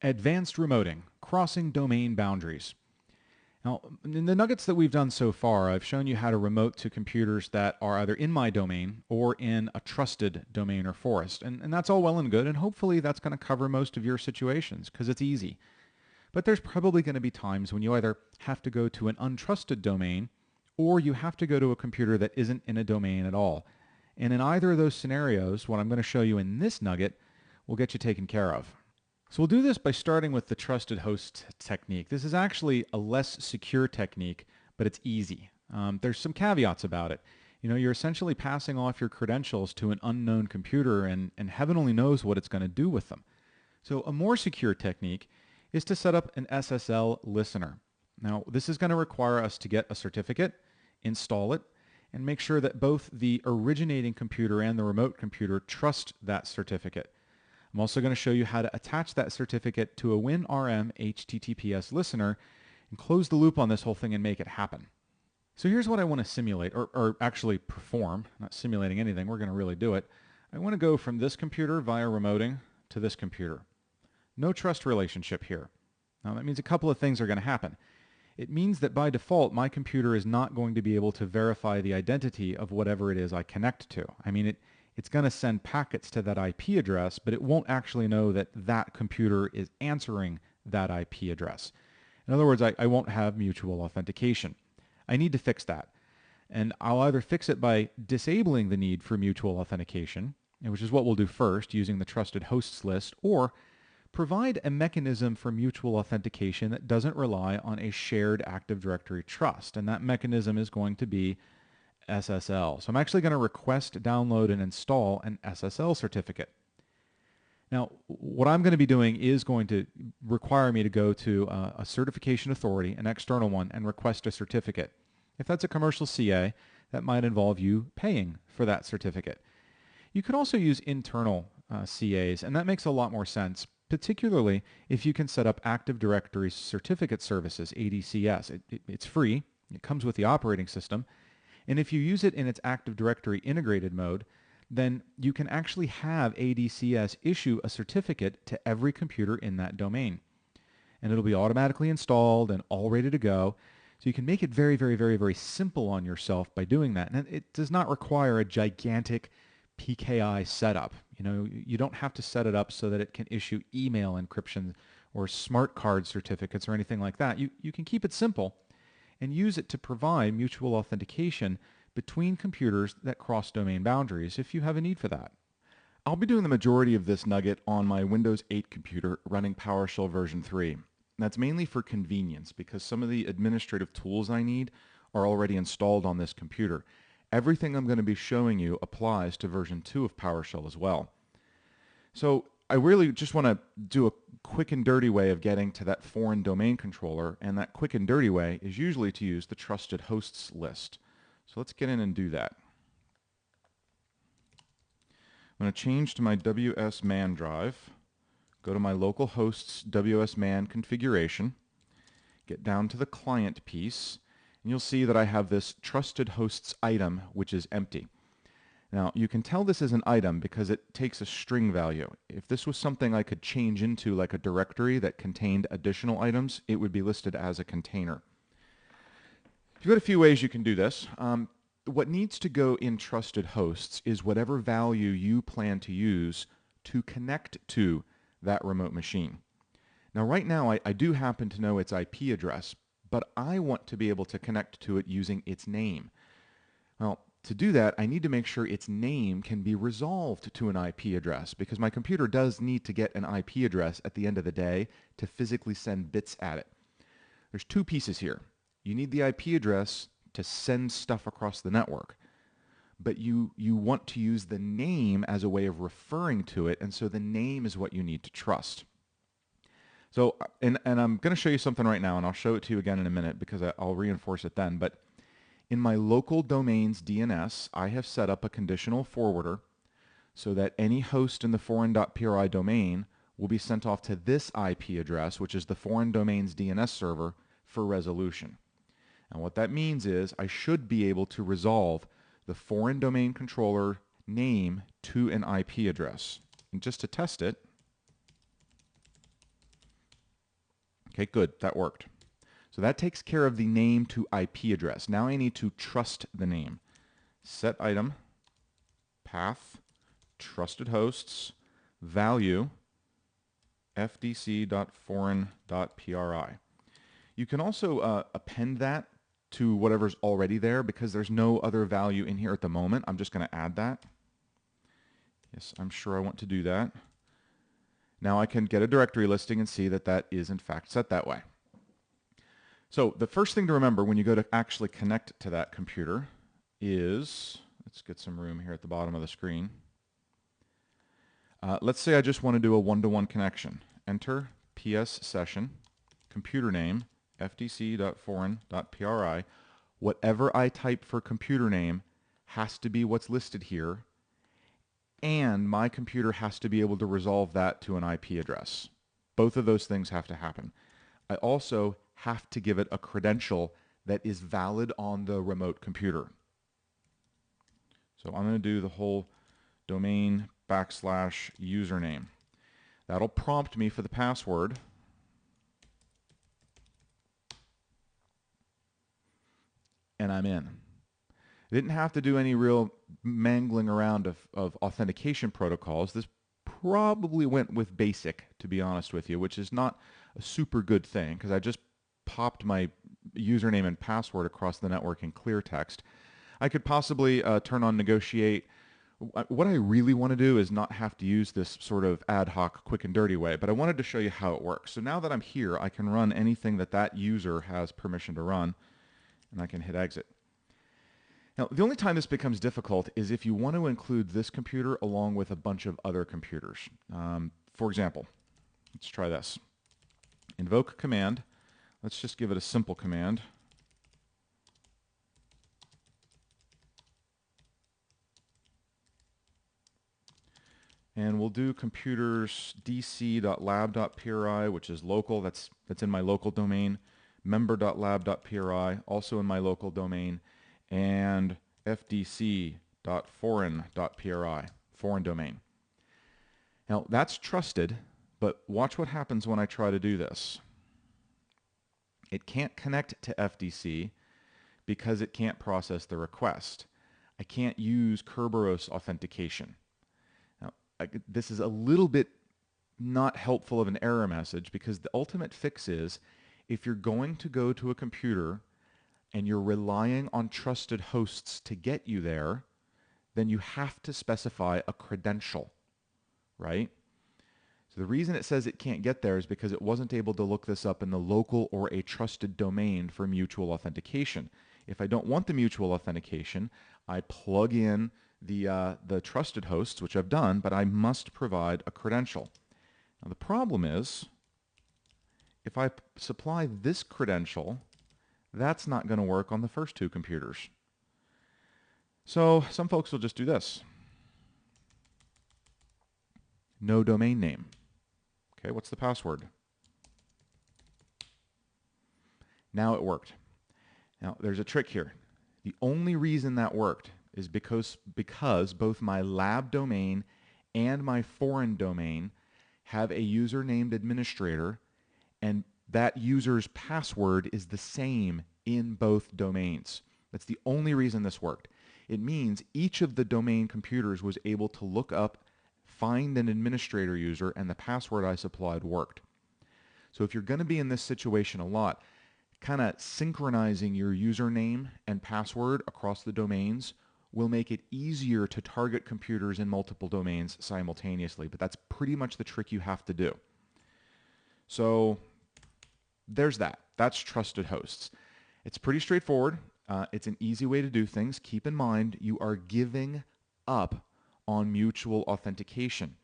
Advanced remoting, crossing domain boundaries. Now, in the nuggets that we've done so far, I've shown you how to remote to computers that are either in my domain or in a trusted domain or forest. And that's all well and good, and hopefully that's going to cover most of your situations because it's easy. But there's probably going to be times when you either have to go to an untrusted domain or you have to go to a computer that isn't in a domain at all. And in either of those scenarios, what I'm going to show you in this nugget will get you taken care of. So we'll do this by starting with the trusted host technique. This is actually a less secure technique, but it's easy. There's some caveats about it. You know, you're essentially passing off your credentials to an unknown computer, and heaven only knows what it's going to do with them. So a more secure technique is to set up an SSL listener. Now, this is going to require us to get a certificate, install it, and make sure that both the originating computer and the remote computer trust that certificate. I'm also going to show you how to attach that certificate to a WinRM HTTPS listener and close the loop on this whole thing and make it happen. So here's what I want to simulate, or actually perform. I'm not simulating anything, we're going to really do it. I want to go from this computer via remoting to this computer. No trust relationship here. Now that means a couple of things are going to happen. It means that by default, my computer is not going to be able to verify the identity of whatever it is I connect to. I mean, it's going to send packets to that IP address, but it won't actually know that that computer is answering that IP address. In other words, I won't have mutual authentication. I need to fix that. And I'll either fix it by disabling the need for mutual authentication, which is what we'll do first using the trusted hosts list, or provide a mechanism for mutual authentication that doesn't rely on a shared Active Directory trust. And that mechanism is going to be SSL. So I'm actually going to request, download, and install an SSL certificate. Now, what I'm going to be doing is going to require me to go to a certification authority, an external one, and request a certificate. If that's a commercial CA, that might involve you paying for that certificate. You could also use internal CAs, and that makes a lot more sense, particularly if you can set up Active Directory Certificate Services, ADCS. It's free. It comes with the operating system. And if you use it in its Active Directory integrated mode, then you can actually have ADCS issue a certificate to every computer in that domain. And it'll be automatically installed and all ready to go. So you can make it very, very, very, very simple on yourself by doing that. And it does not require a gigantic PKI setup. You know, you don't have to set it up so that it can issue email encryption or smart card certificates or anything like that. You can keep it simple and use it to provide mutual authentication between computers that cross domain boundaries if you have a need for that. I'll be doing the majority of this nugget on my Windows 8 computer running PowerShell version 3. That's mainly for convenience because some of the administrative tools I need are already installed on this computer. Everything I'm going to be showing you applies to version 2 of PowerShell as well. So I really just want to do a quick and dirty way of getting to that foreign domain controller, and that quick and dirty way is usually to use the trusted hosts list. So let's get in and do that. I'm going to change to my WSMan drive, go to my local hosts WSMan configuration, get down to the client piece, and you'll see that I have this trusted hosts item which is empty. Now you can tell this is an item because it takes a string value. If this was something I could change into like a directory that contained additional items, it would be listed as a container. You've got a few ways you can do this. What needs to go in trusted hosts is whatever value you plan to use to connect to that remote machine. Now right now I do happen to know its IP address, but I want to be able to connect to it using its name. Well, to do that, I need to make sure its name can be resolved to an IP address because my computer does need to get an IP address at the end of the day to physically send bits at it. There's two pieces here. You need the IP address to send stuff across the network, but you want to use the name as a way of referring to it, and so the name is what you need to trust. So, and I'm going to show you something right now, and I'll show it to you again in a minute because I'll reinforce it then, but in my local domains DNS, I have set up a conditional forwarder so that any host in the foreign.pri domain will be sent off to this IP address, which is the foreign domains DNS server, for resolution. And what that means is I should be able to resolve the foreign domain controller name to an IP address. And just to test it, Okay, good, that worked. So that takes care of the name to IP address. Now I need to trust the name. Set item, path, trusted hosts, value, fdc.foreign.pri. You can also append that to whatever's already there because there's no other value in here at the moment. I'm just going to add that. Yes, I'm sure I want to do that. Now I can get a directory listing and see that that is in fact set that way. So the first thing to remember when you go to actually connect to that computer is, let's get some room here at the bottom of the screen. Let's say I just want to do a one-to-one connection. Enter PS session, computer name, fdc.foreign.pri. Whatever I type for computer name has to be what's listed here, and my computer has to be able to resolve that to an IP address. Both of those things have to happen. I also have to give it a credential that is valid on the remote computer. So I'm going to do the whole domain /username. That'll prompt me for the password. And I'm in. I didn't have to do any real mangling around of authentication protocols. This probably went with basic, to be honest with you, which is not a super good thing because I just popped my username and password across the network in clear text. I could possibly turn on negotiate. What I really want to do is not have to use this sort of ad hoc, quick and dirty way, but I wanted to show you how it works. So now that I'm here, I can run anything that that user has permission to run, and I can hit exit. Now, the only time this becomes difficult is if you want to include this computer along with a bunch of other computers. For example, let's try this. Invoke command. Let's just give it a simple command. And we'll do computers dc.lab.pri, which is local. That's in my local domain. Member.lab.pri, also in my local domain. And fdc.foreign.pri, foreign domain. Now, that's trusted, but watch what happens when I try to do this. It can't connect to FDC because it can't process the request. I can't use Kerberos authentication. This is a little bit not helpful of an error message because the ultimate fix is if you're going to go to a computer and you're relying on trusted hosts to get you there, then you have to specify a credential, right? So the reason it says it can't get there is because it wasn't able to look this up in the local or a trusted domain for mutual authentication. If I don't want the mutual authentication, I plug in the trusted hosts, which I've done, but I must provide a credential. Now the problem is, if I supply this credential, that's not going to work on the first two computers. So some folks will just do this. No domain name. Okay, what's the password? Now it worked. Now there's a trick here. The only reason that worked is because both my lab domain and my foreign domain have a user named administrator, and that user's password is the same in both domains. That's the only reason this worked. It means each of the domain computers was able to look up, find an administrator user, and the password I supplied worked. So if you're going to be in this situation a lot, kind of synchronizing your username and password across the domains will make it easier to target computers in multiple domains simultaneously, but that's pretty much the trick you have to do. So there's that. That's trusted hosts. It's pretty straightforward. It's an easy way to do things. Keep in mind, you are giving up on mutual authentication.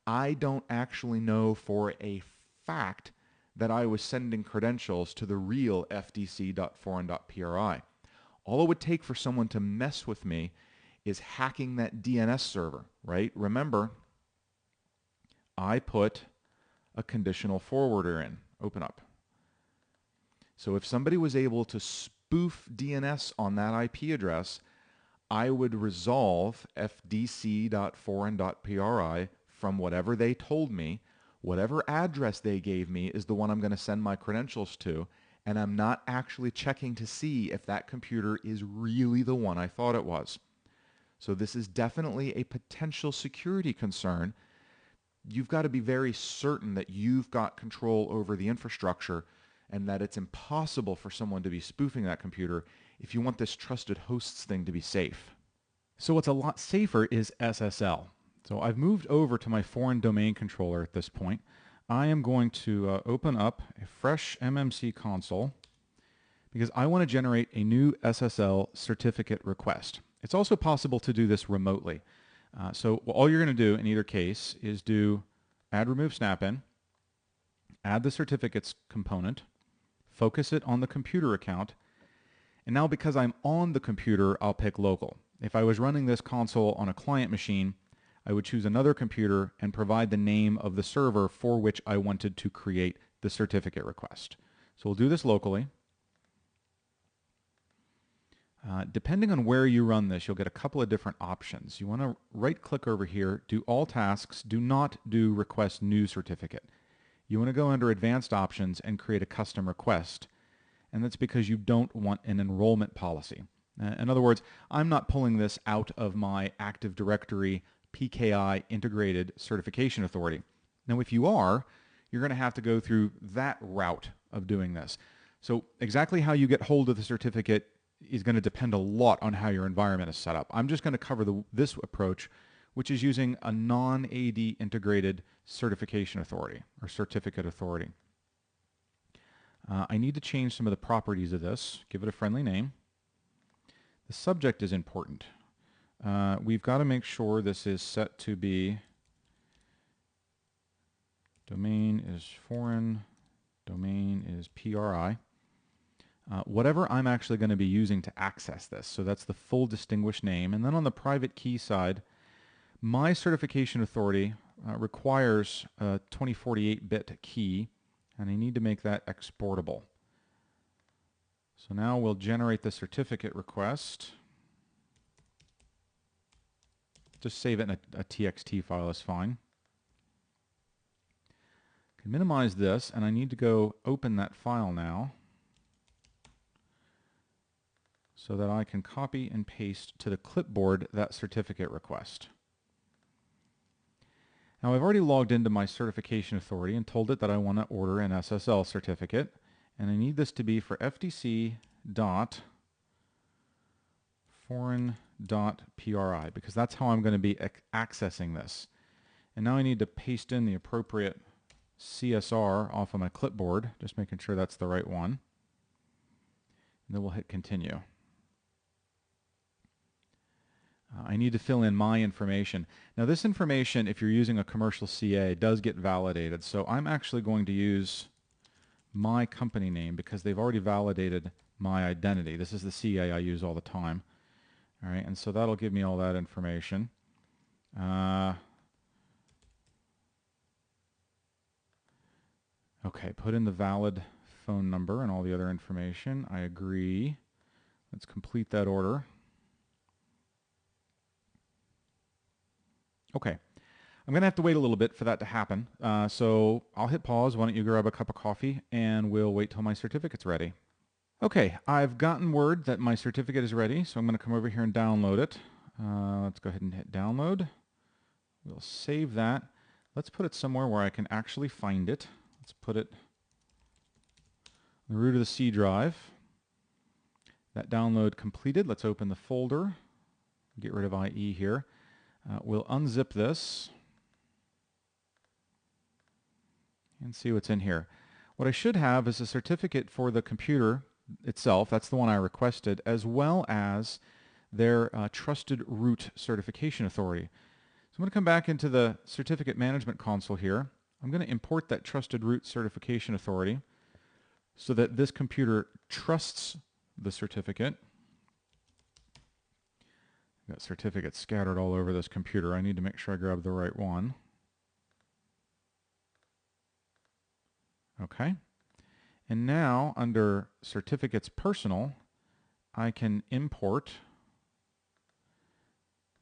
I don't actually know for a fact that I was sending credentials to the real fdc.foreign.pri. All it would take for someone to mess with me is hacking that DNS server, right? Remember, I put a conditional forwarder in. Open up. So if somebody was able to spoof DNS on that IP address, I would resolve fdc.foreign.pri from whatever they told me whatever address they gave me is the one I'm going to send my credentials to, and I'm not actually checking to see if that computer is really the one I thought it was. So this is definitely a potential security concern. You've got to be very certain that you've got control over the infrastructure and that it's impossible for someone to be spoofing that computer if you want this trusted hosts thing to be safe. So what's a lot safer is SSL. So I've moved over to my foreign domain controller at this point. I am going to open up a fresh MMC console because I want to generate a new SSL certificate request. It's also possible to do this remotely. So all you're going to do in either case is do add remove snap-in, add the certificates component, focus it on the computer account, and now because I'm on the computer, I'll pick local. If I was running this console on a client machine, I would choose another computer and provide the name of the server for which I wanted to create the certificate request. So we'll do this locally. Depending on where you run this, you'll get a couple of different options. You want to right-click over here, do all tasks, do not do request new certificate. You want to go under advanced options and create a custom request. And that's because you don't want an enrollment policy. In other words, I'm not pulling this out of my Active Directory PKI integrated certification authority. Now, if you are, you're going to have to go through that route of doing this. So exactly how you get hold of the certificate is going to depend a lot on how your environment is set up. I'm just going to cover this approach, which is using a non-AD integrated certification authority or certificate authority. I need to change some of the properties of this, give it a friendly name. The subject is important. We've got to make sure this is set to be domain is foreign, domain is PRI. Whatever I'm actually going to be using to access this. So that's the full distinguished name. And then on the private key side, my certification authority requires a 2048-bit key, and I need to make that exportable. So now we'll generate the certificate request. Just save it in a TXT file is fine. I can minimize this, and I need to go open that file now so that I can copy and paste to the clipboard that certificate request. Now I've already logged into my certification authority and told it that I want to order an SSL certificate, and I need this to be for FTC.foreign.PRI because that's how I'm going to be accessing this. And now I need to paste in the appropriate CSR off of my clipboard, just making sure that's the right one. And then we'll hit continue. I need to fill in my information. Now this information, if you're using a commercial CA, does get validated. So I'm actually going to use my company name because they've already validated my identity. This is the CA I use all the time. All right, and so that'll give me all that information. Okay, put in the valid phone number and all the other information. I agree. Let's complete that order. Okay, I'm going to have to wait a little bit for that to happen. So I'll hit pause. Why don't you grab a cup of coffee and we'll wait till my certificate's ready. Okay, I've gotten word that my certificate is ready, so I'm going to come over here and download it. Let's go ahead and hit download. We'll save that. Let's put it somewhere where I can actually find it. Let's put it on the root of the C drive. That download completed. Let's open the folder. Get rid of IE here. We'll unzip this and see what's in here. What I should have is a certificate for the computer itself. That's the one I requested, as well as their Trusted Root Certification Authority. So I'm going to come back into the Certificate Management Console here. I'm going to import that Trusted Root Certification Authority so that this computer trusts the certificate. Got certificates scattered all over this computer. I need to make sure I grab the right one. Okay. And now under Certificates Personal, I can import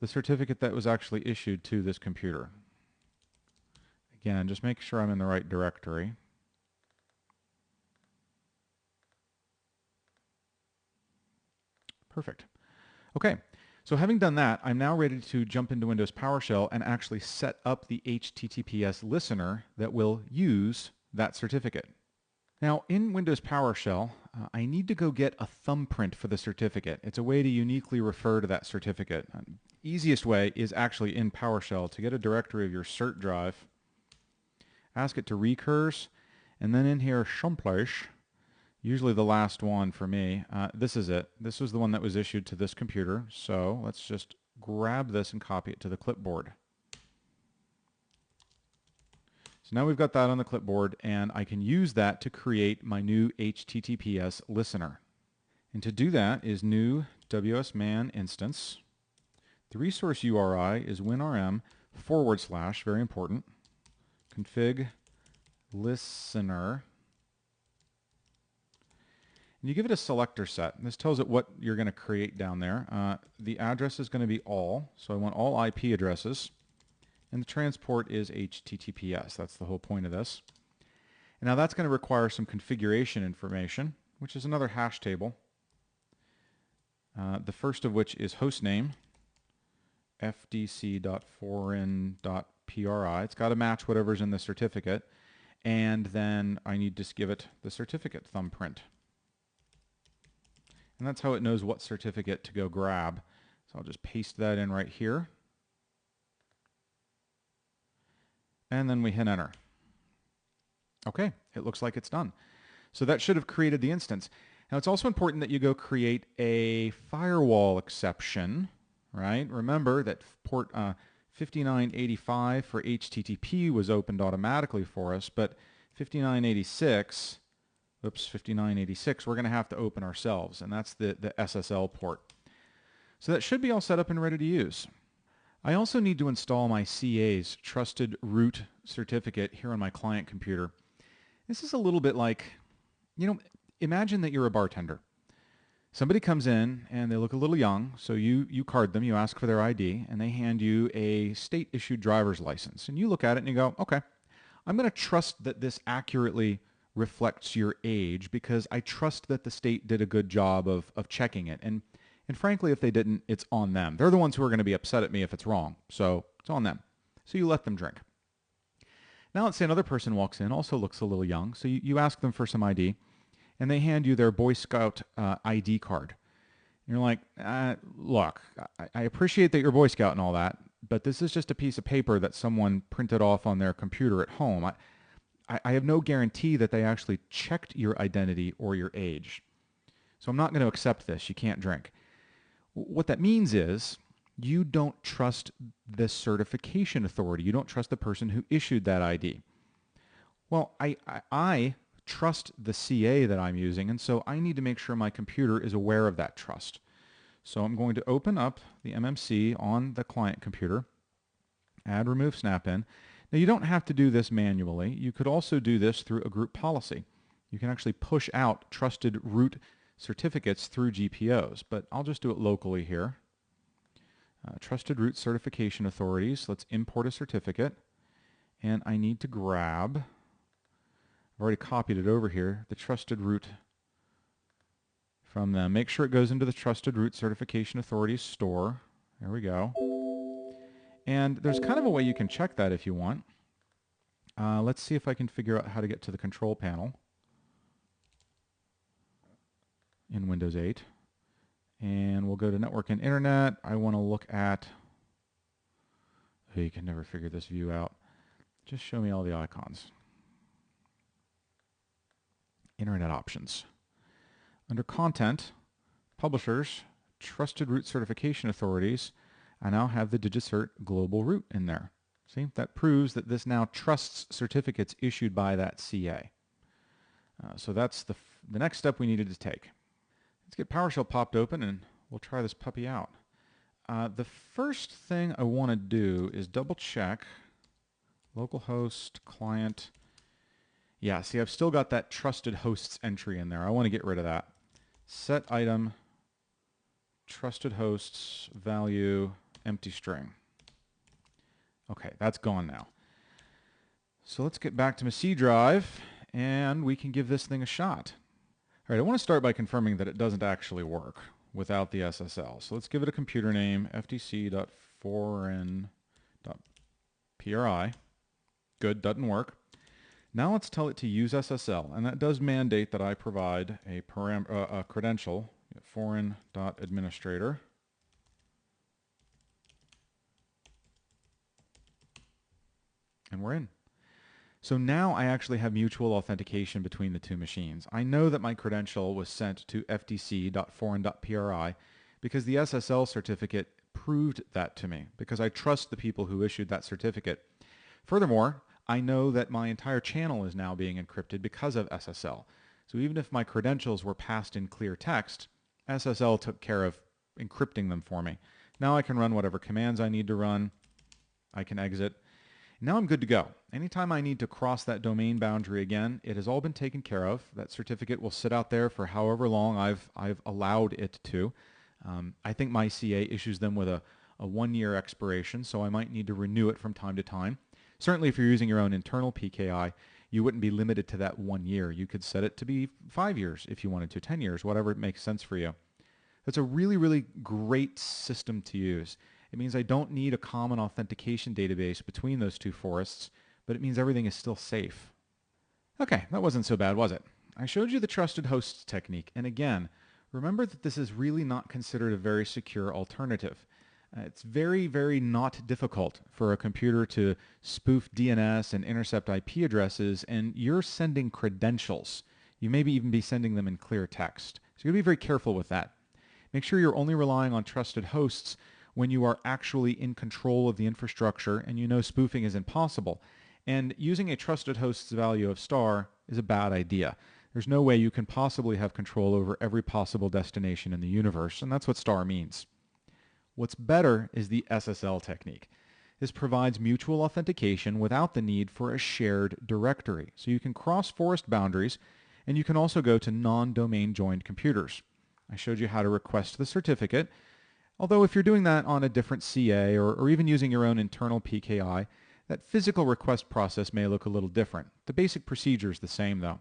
the certificate that was actually issued to this computer. Again, just make sure I'm in the right directory. Perfect. Okay, so having done that, I'm now ready to jump into Windows PowerShell and actually set up the HTTPS listener that will use that certificate. Now, in Windows PowerShell, I need to go get a thumbprint for the certificate. It's a way to uniquely refer to that certificate. Easiest way is actually in PowerShell to get a directory of your cert drive, ask it to recurse, and then in here, someplace, usually the last one for me, this is it. This was the one that was issued to this computer. So let's just grab this and copy it to the clipboard. So now we've got that on the clipboard, and I can use that to create my new HTTPS listener. And to do that is new WSMan instance. The resource URI is winrm / very important, config listener. And you give it a selector set. This tells it what you're going to create down there. The address is going to be all, so I want all IP addresses. And the transport is HTTPS. That's the whole point of this. And now that's going to require some configuration information, which is another hash table. The first of which is hostname, fdc.foreign.pri. It's got to match whatever's in the certificate. And then I need to give it the certificate thumbprint. And that's how it knows what certificate to go grab. So I'll just paste that in right here. And then we hit enter. Okay, it looks like it's done. So that should have created the instance. Now it's also important that you go create a firewall exception, right? Remember that port 5985 for HTTP was opened automatically for us, but 5986, we're going to have to open ourselves, and that's the SSL port. So that should be all set up and ready to use. I also need to install my CA's Trusted Root certificate here on my client computer. This is a little bit like, imagine that you're a bartender. Somebody comes in and they look a little young, so you card them, you ask for their ID, and they hand you a state-issued driver's license. And you look at it and you go, okay, I'm going to trust that this accurately reflects your age because I trust that the state did a good job of checking it. And frankly, if they didn't, it's on them. They're the ones who are going to be upset at me if it's wrong. So it's on them. So you let them drink. Now let's say another person walks in, also looks a little young. So you ask them for some ID, and they hand you their Boy Scout ID card. And you're like, look, I appreciate that you're Boy Scout and all that, but this is just a piece of paper that someone printed off on their computer at home. I have no guarantee that they actually checked your identity or your age. So I'm not going to accept this. You can't drink. What that means is you don't trust the certification authority. You don't trust the person who issued that ID. Well, I trust the CA that I'm using, and so I need to make sure my computer is aware of that trust. So I'm going to open up the MMC on the client computer, add remove snap-in. Now you don't have to do this manually. You could also do this through a group policy. You can actually push out trusted root certificates through GPOs, but I'll just do it locally here. Trusted root certification authorities. Let's import a certificate, and I need to grab, I've already copied it over here, the trusted root from them. Make sure it goes into the trusted root certification authorities store. There we go. And there's kind of a way you can check that if you want. Let's see if I can figure out how to get to the control panel in Windows 8. And we'll go to Network and Internet. I want to look at, oh, you can never figure this view out. Just show me all the icons. Internet options. Under Content, Publishers, Trusted Root Certification Authorities, I now have the DigiCert Global Root in there. See, that proves that this now trusts certificates issued by that CA. So that's the next step we needed to take. Let's get PowerShell popped open and we'll try this puppy out. The first thing I want to do is double check localhost client. Yeah, see, I've still got that trusted hosts entry in there. I want to get rid of that. Set item trusted hosts value empty string. Okay, that's gone now. So let's get back to my C drive and we can give this thing a shot. All right, I want to start by confirming that it doesn't actually work without the SSL. So let's give it a computer name, ftc.foreign.pri. Good, doesn't work. Now let's tell it to use SSL, and that does mandate that I provide a credential, foreign.administrator. And we're in. So now I actually have mutual authentication between the two machines. I know that my credential was sent to ftc.foreign.pri because the SSL certificate proved that to me, because I trust the people who issued that certificate. Furthermore, I know that my entire channel is now being encrypted because of SSL. So even if my credentials were passed in clear text, SSL took care of encrypting them for me. Now I can run whatever commands I need to run. I can exit. Now I'm good to go. Anytime I need to cross that domain boundary again, it has all been taken care of. That certificate will sit out there for however long I've allowed it to. I think my CA issues them with a 1-year expiration, so I might need to renew it from time to time. Certainly if you're using your own internal PKI, you wouldn't be limited to that 1 year. You could set it to be 5 years if you wanted to, 10 years, whatever makes sense for you. That's a really, really great system to use. It means I don't need a common authentication database between those two forests, but it means everything is still safe. Okay, that wasn't so bad, was it? I showed you the trusted hosts technique, and again, remember that this is really not considered a very secure alternative. It's very, very not difficult for a computer to spoof DNS and intercept IP addresses, and you're sending credentials. You maybe even be sending them in clear text. So you gotta be very careful with that. Make sure you're only relying on trusted hosts when you are actually in control of the infrastructure and you know spoofing is impossible. And using a trusted host's value of star is a bad idea. There's no way you can possibly have control over every possible destination in the universe, and that's what star means. What's better is the SSL technique. This provides mutual authentication without the need for a shared directory. So you can cross forest boundaries, and you can also go to non-domain joined computers. I showed you how to request the certificate, although if you're doing that on a different CA or even using your own internal PKI, that physical request process may look a little different. The basic procedure is the same though.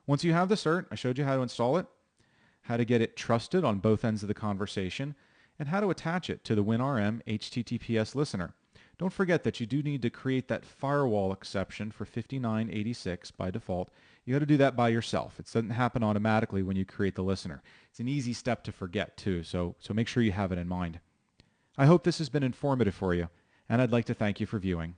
Once you have the cert, I showed you how to install it, how to get it trusted on both ends of the conversation, and how to attach it to the WinRM HTTPS listener. Don't forget that you do need to create that firewall exception for 5986 by default. You got to do that by yourself. It doesn't happen automatically when you create the listener. It's an easy step to forget too, so make sure you have it in mind. I hope this has been informative for you, and I'd like to thank you for viewing.